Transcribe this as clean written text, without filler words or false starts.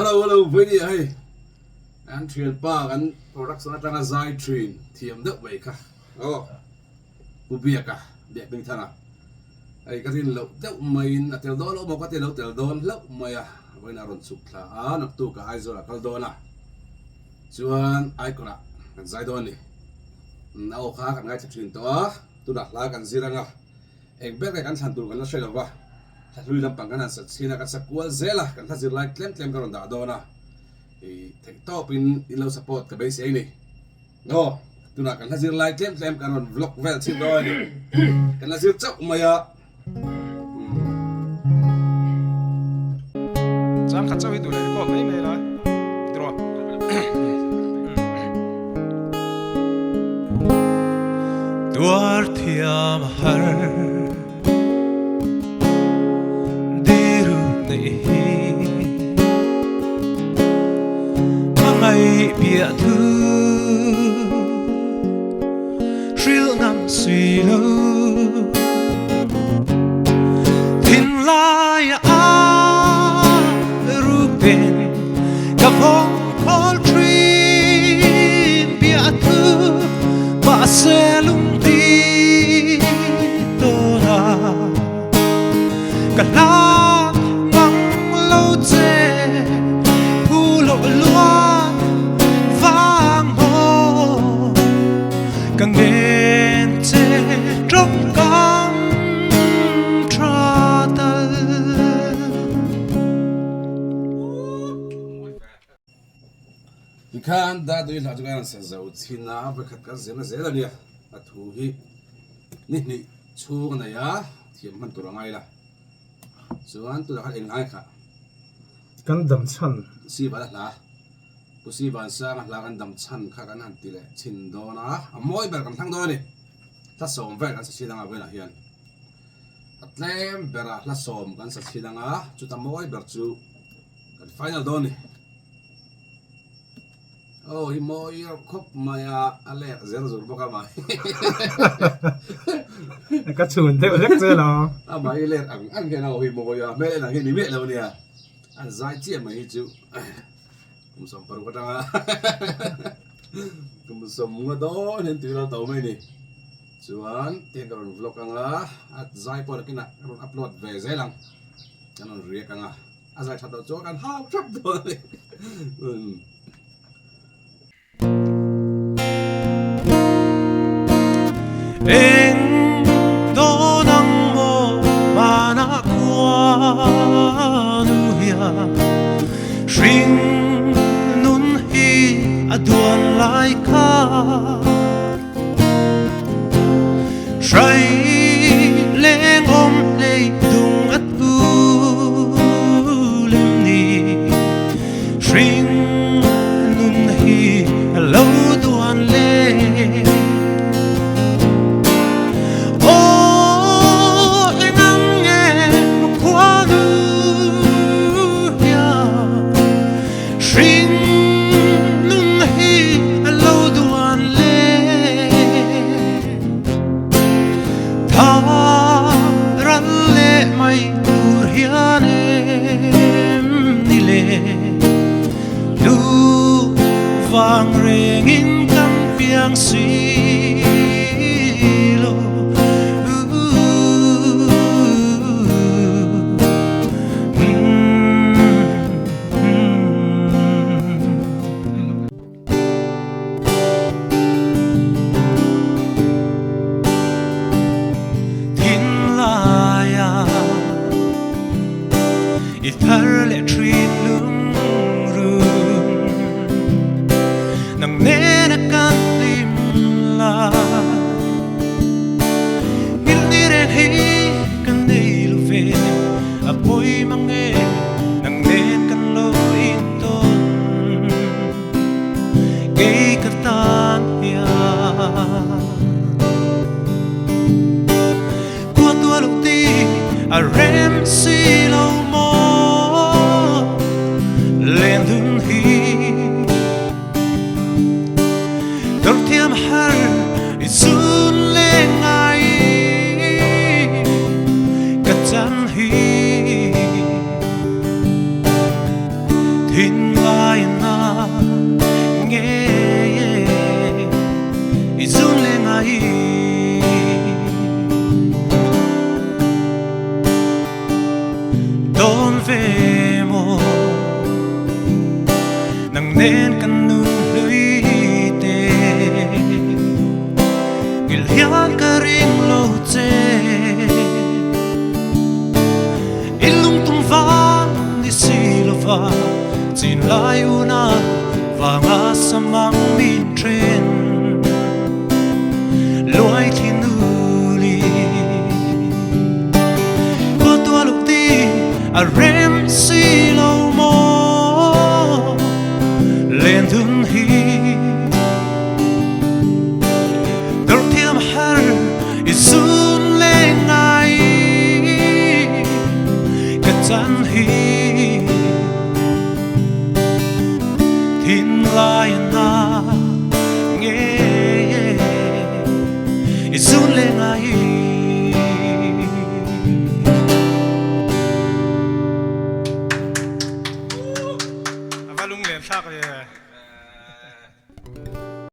hello với đi hay anh truyền ba anh production đang là zaithiam thiểm đậu vậy cả của Biakhmingthanga ai cái tin lậu đậu mày là tiểu đó lậu một cái tiền lậu tiểu đó lậu mày với là rawn thla nạp tu cả ai rồi là cái đó na chuan ai còn là cái giai đoạn này nào khác cái ngay chụp hình đó tu đặt lá cái gì rằng em biết cái sản tu cái nó sẽ là gì thật lui làm bằng cái này xin là cái sắc qual zela cái thằng zela klem cái còn đã đó na thì thằng top in lâu support cái base này no tu nak kan hazir like claim kan vlog vel sin do ni kan hazir chok maya Jam khat chawi tu le ko mai mai la dro Duar thiam har diru nei mangai bia thu ril nam suy lo thla rupen ka phong kol trin bia thu ba se lung ti to na ka la mang lo che hu lo lua vang ho càng đến chế trong cam tra tơ thì kan đã đôi là chúng ta sẽ giàu xin na với các gì mà dễ là đi thu hi nị chu cái này thiểm mình tụi ngay là chuan tụi nó ngay cả kan dam chan si ba la pusi ban sang la kan dam chan kha kan han ti le chin do na moi ber kan thang do ni ta som ver kan sa chi danga bela hian atlem bera la som kan sa chi danga chu ta moi ber chu kan final do ni hi moi khop maya ale zero zur boka mai ka chun te lek che lo mai le ang ke na hi moi me le na hi ni me lo ni an zaithiam mai chu cũng sống phải có trang cũng sống ở đó nên từ đó tàu mấy nè chuan tiền cái vlog ang la at zai po cái nào upload về dễ lắm cho nó riêng ang zai thật đó cho kan hao chấp rồi Eng do nang mo mana kwa nu ya Shring nun hi aduan lai ka Shai leng om lei dung at u lim ni Shring nun hi lâu duan lei vang reng in căng piang suy lo tin la ya ithar le trin lung nang nena kan tim la il dire hi kan nei lu ve apoi mange nang nen kan lo in ton ke ka tan ya qua tua lu ti a rem si lo mo len dun hi zaithiam har isun le ngai ka chan hi thiên lai na nghe izun le ngai don về mồ nang nên căn nu lưới tê gil hian ka ring lo che ilung tung va ni si lo va chin lai una và ngã samang min tren loi thiên nu li qua tua lục ti a rem si lo mo lên thun hi dor thiam har isun le ngai ka chan hi thiên lai na nghe isun le ngai Avalung le thla ka